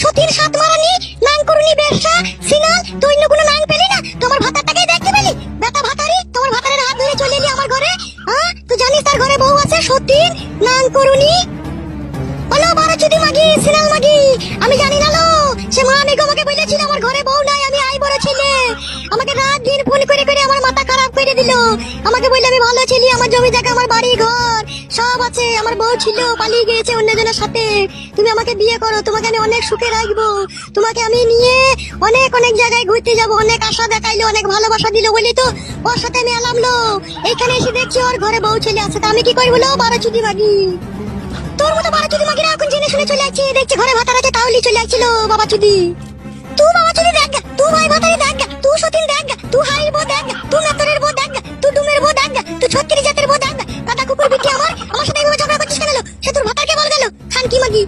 সতীর সাত মারানি নাং করুনি ব্যবসা সিনাল তুই অন্য কোনো নাং পেলি না তোমার ভাতাটাকে দেখতে পেলি বেটা ভাতারি তোমার ভাতারের হাত ধরে চলে এলি আমার ঘরে হ্যাঁ তুই জানিস তার ঘরে বউ আছে সতীর নাং করুনি বলো বারাচুদি মাগি সিনাল মাগি আমি জানি না লো সে মা মেঘ আমাকে বলেছিল আমার ঘরে বউ নাই আমি আই বড় ছেলে আমাকে রাত দিন ফোন করে করে আমার মাথা খারাপ করে দিল আমাকে বললে আমি ভালো ছেলে আমার জমি জায়গা আমার বাড়ি ঘর সব আছে আমার বউ ছিল পালিয়ে গিয়েছে অন্যজনের সাথে তুমি আমাকে বিয়ে করো তোমাকে আমি অনেক সুখে রাখবো তোমাকে আমি নিয়ে অনেক অনেক জায়গায় ঘুরতে যাবো অনেক আশা দেখাইলো অনেক ভালোবাসা দিল বলি তো ওর সাথে আমি এলাম লো এখানে এসে দেখছি ওর ঘরে বউ ছেলে আছে তা আমি কি করবো লো বারাচুদি মাগি তোর মতো বারাচুদি মাগিরা এখন জেনে শুনে চলে আসছে দেখছি ঘরে ভাতার আছে তাহলে চলে আসছিল বাবা চুদি তুই বাবা চুদি দেখ তুই ভাই ভাতারি দেখ তুই সতীন দেখ তুই হাই বো দেখ তুই নাতরের বো দেখ তুই ডুমের বো দেখ তুই ছত্রিশ জাতের বো দেখ কাটা কুকুর বিটি আমার সাথে এইভাবে ঝগড়া করছিস কেন সে তোর ভাতারকে বল গেল খান কি মাগি